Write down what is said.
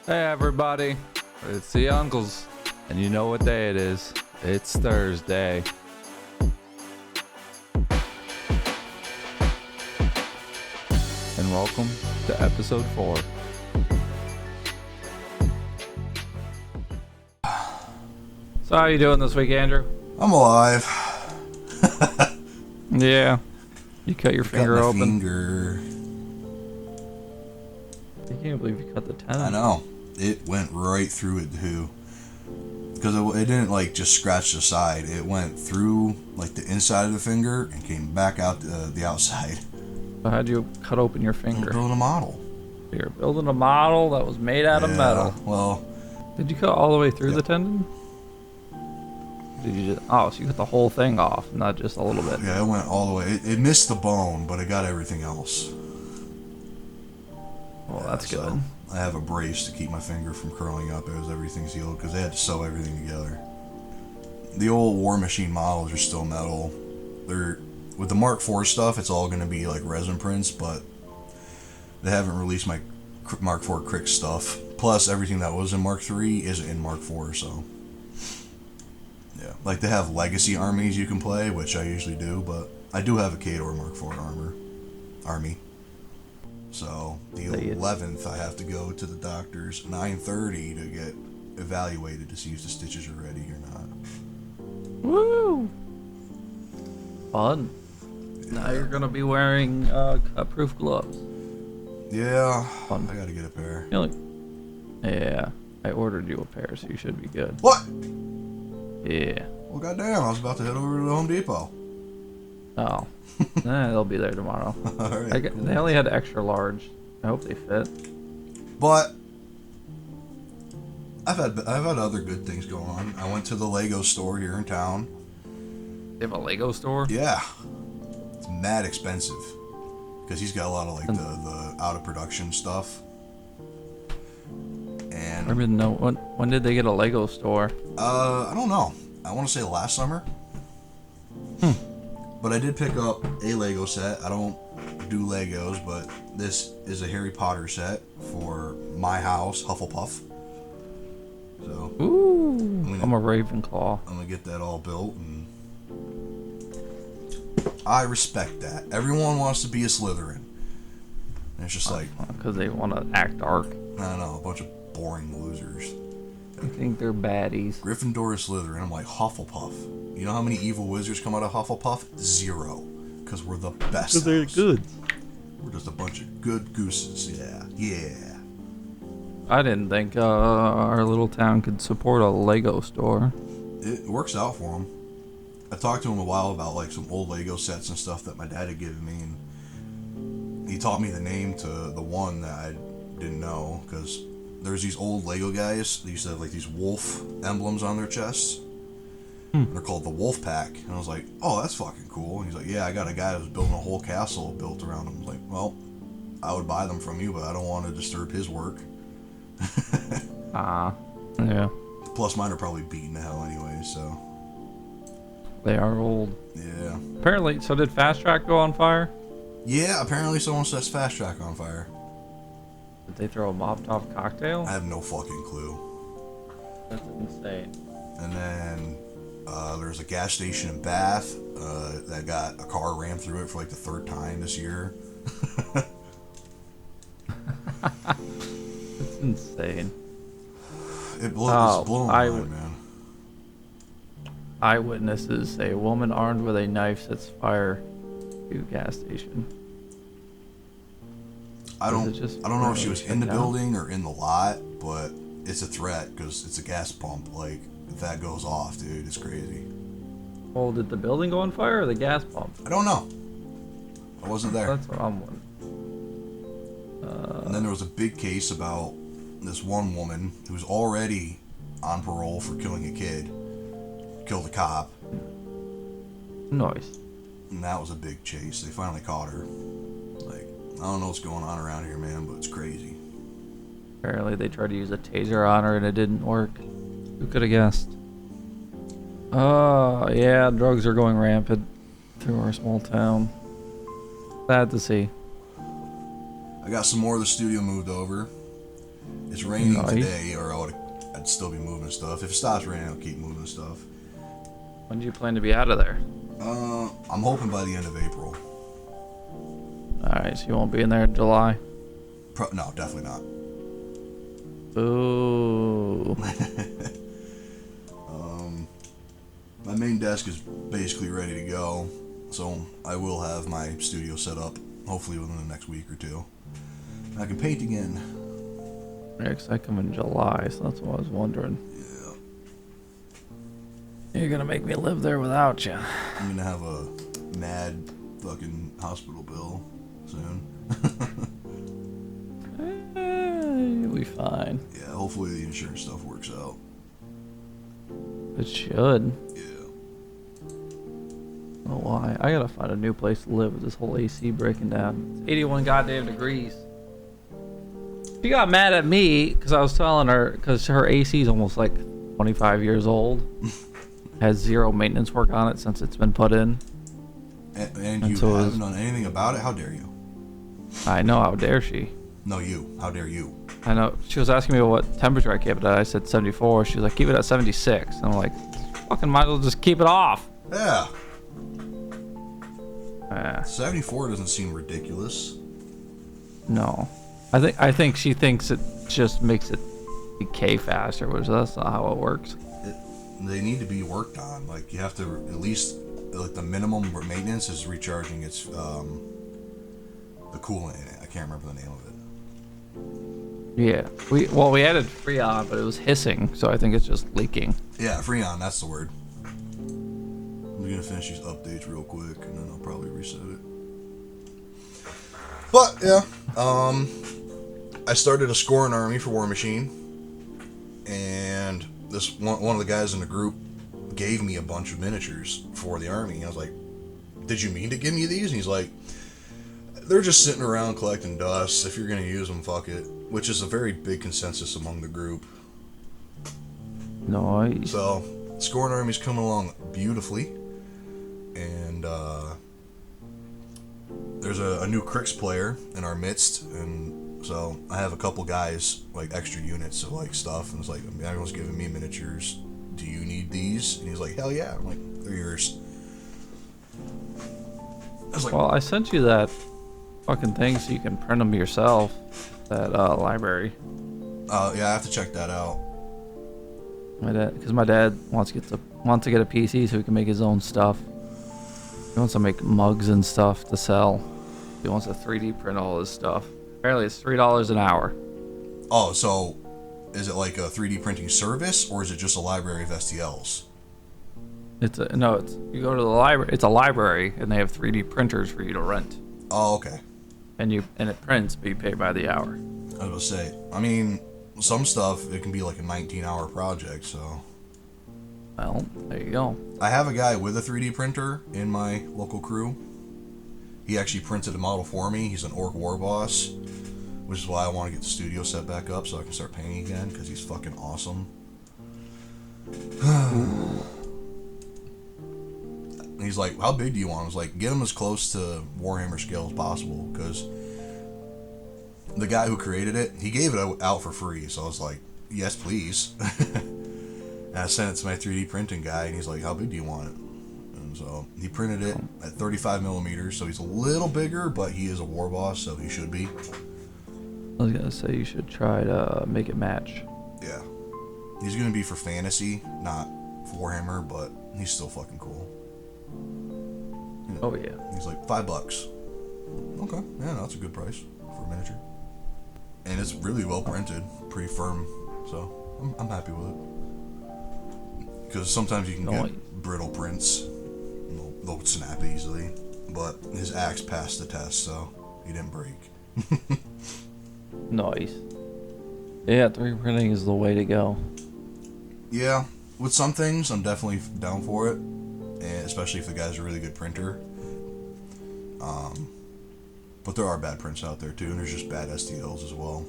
Hey everybody, it's the uncles, and you know what day it is. It's Thursday. And welcome to episode 4. So how you doing this week, Andrew? I'm alive. Yeah. You cut your finger Cut my open. finger. I can't believe you cut the tendon. I know. It went right through it too. Because it didn't like just scratch the side. It went through like the inside of the finger and came back out the outside. So how'd you cut open your finger? Building a model. You're building a model that was made out of metal. Well. Did you cut all the way through Yep. the tendon? Did you just? Oh, so you cut the whole thing off, not just a little bit. Yeah, it went all the way. It missed the bone, but it got everything else. Well, that's So good. I have a brace to keep my finger from curling up as everything's healed because they had to sew everything together. The old War Machine models are still metal. They're with the Mark IV stuff. It's all going to be like resin prints, but they haven't released my Mark IV Crick stuff. Plus, everything that was in Mark III isn't in Mark IV, so yeah. Like they have legacy armies you can play, which I usually do, but I do have a Khador Mark IV army. So the 11th, I have to go to the doctor's 9:30 to get evaluated to see if the stitches are ready or not. Woo! Fun. Yeah. Now you're gonna be wearing cut-proof gloves. Yeah, Fun. I gotta get a pair. Yeah, I ordered you a pair, so you should be good. What? Yeah. Well, goddamn, I was about to head over to the Home Depot. Oh. They'll be there tomorrow. All right, cool. They only had extra large. I hope they fit. But I've had other good things going on. I went to the Lego store here in town. They have a Lego store? Yeah, it's mad expensive because he's got a lot of like the out of production stuff. And I didn't know when did they get a Lego store? I don't know. I want to say last summer. But I did pick up a Lego set. I don't do Legos, but this is a Harry Potter set for my house, Hufflepuff. So Ooh, I'm a Ravenclaw. I'm gonna get that all built, and I respect that. Everyone wants to be a Slytherin. And it's just like, Because they want to act dark. I don't know, a bunch of boring losers. I think they're baddies. Gryffindor is Slytherin. I'm like, Hufflepuff. You know how many evil wizards come out of Hufflepuff? 0. Because we're the best. Because they're house. good. We're just a bunch of good gooses. Yeah. Yeah. I didn't think our little town could support a Lego store. It works out for them. I talked to him a while about like some old Lego sets and stuff that my dad had given me, and he taught me the name to the one that I didn't know, because there's these old Lego guys. They used to have like these wolf emblems on their chests. They're called the Wolf Pack, and I was like, "Oh, that's fucking cool." And he's like, "Yeah, I got a guy who's building a whole castle built around them." I was like, "Well, I would buy them from you, but I don't want to disturb his work." Yeah. Plus, mine are probably beaten to hell anyway, so They are old. yeah. Apparently, so did Fast Track go on fire? Yeah, apparently someone sets Fast Track on fire. Did they throw a Molotov cocktail? I have no fucking clue. That's insane. And then there's a gas station in Bath that got a car rammed through it for like the 3rd time this year. It's insane. It's blowing my mind, man. Eyewitnesses say a woman armed with a knife sets fire to gas station. I don't know if she was in the down? building or in the lot, but it's a threat because it's a gas pump. Like, if that goes off, dude, it's crazy. Well, did the building go on fire or the gas pump? I don't know. I wasn't there. That's what I'm wondering. And then there was a big case about this one woman who was already on parole for killing a kid. Killed a cop. Nice. And that was a big chase. They finally caught her. Like, I don't know what's going on around here, man, but it's crazy. Apparently they tried to use a taser on her and it didn't work. Who could have guessed? Oh, yeah, drugs are going rampant through our small town. Sad to see. I got some more of the studio moved over. It's raining Nice. today, or I'd still be moving stuff. If it stops raining, I'll keep moving stuff. When do you plan to be out of there? I'm hoping by the end of April. Alright, so you won't be in there in July? No, definitely not. Ooh. My main desk is basically ready to go, so I will have my studio set up, hopefully within the next week or two. I can paint again. Yeah, 'cause I come in July, so that's what I was wondering. Yeah. You're gonna make me live there without you. I'm gonna have a mad fucking hospital bill soon. You'll be fine. Yeah, hopefully the insurance stuff works out. It should. Yeah. Oh, why? I gotta find a new place to live with this whole AC breaking down. It's 81 goddamn degrees. She got mad at me because I was telling her, because her AC is almost like 25 years old. Has zero maintenance work on it since it's been put in. And you so haven't done anything about it? How dare you? I know, how dare she? No, you. How dare you? I know. She was asking me what temperature I kept it at. I said 74. She was like, keep it at 76. And I'm like, fucking might as well just keep it off. Yeah. 74 74 doesn't seem ridiculous. No. I think she thinks it just makes it decay faster, which that's not how it works. They need to be worked on. Like, you have to at least, like, the minimum maintenance is recharging its the coolant in it. I can't remember the name of it. Yeah. We added Freon, but it was hissing, so I think it's just leaking. Yeah, Freon, that's the word. I'm gonna finish these updates real quick, and then I'll probably reset it. But yeah, I started a scoring army for War Machine, and this one of the guys in the group gave me a bunch of miniatures for the army. And I was like, "Did you mean to give me these?" And he's like, "They're just sitting around collecting dust. If you're gonna use them, fuck it." Which is a very big consensus among the group. Nice. So, scoring army's coming along beautifully. And there's a new Crix player in our midst, and so I have a couple guys, like, extra units of, like, stuff, and it's like, everyone's giving me miniatures. Do you need these? And he's like, hell yeah. I'm like, they're yours. I was like, Well, I sent you that fucking thing so you can print them yourself. That library. yeah, I have to check that out. Because my dad wants to get a PC so he can make his own stuff. He wants to make mugs and stuff to sell. He wants to 3D print all his stuff. Apparently, it's $3 an hour. Oh, so is it like a 3D printing service, or is it just a library of STLs? You go to the library. It's a library, and they have 3D printers for you to rent. Oh, okay. And it prints, but you pay by the hour. I was gonna say, I mean, some stuff, it can be like a 19-hour project, so. Well, there you go. I have a guy with a 3D printer in my local crew. He actually printed a model for me. He's an Orc War Boss, which is why I want to get the studio set back up so I can start painting again, because he's fucking awesome. And he's like, how big do you want? I was like, get him as close to Warhammer scale as possible, because the guy who created it, he gave it out for free, so I was like, yes, please. And I sent it to my 3D printing guy, and he's like, how big do you want it? And so he printed it at 35 millimeters, so he's a little bigger, but he is a war boss, so he should be. I was gonna say you should try to make it match. Yeah. He's gonna be for fantasy, not for Warhammer, but he's still fucking cool. You know, Oh yeah. he's like $5. Okay, yeah, no, that's a good price for a miniature. And it's really well printed, pretty firm, so I'm happy with it. Because sometimes you can get brittle prints, they'll snap easily. But his axe passed the test, so he didn't break. Nice. Yeah, 3D printing is the way to go. Yeah, with some things, I'm definitely down for it, and especially if the guy's a really good printer. But there are bad prints out there too, and there's just bad STLs as well.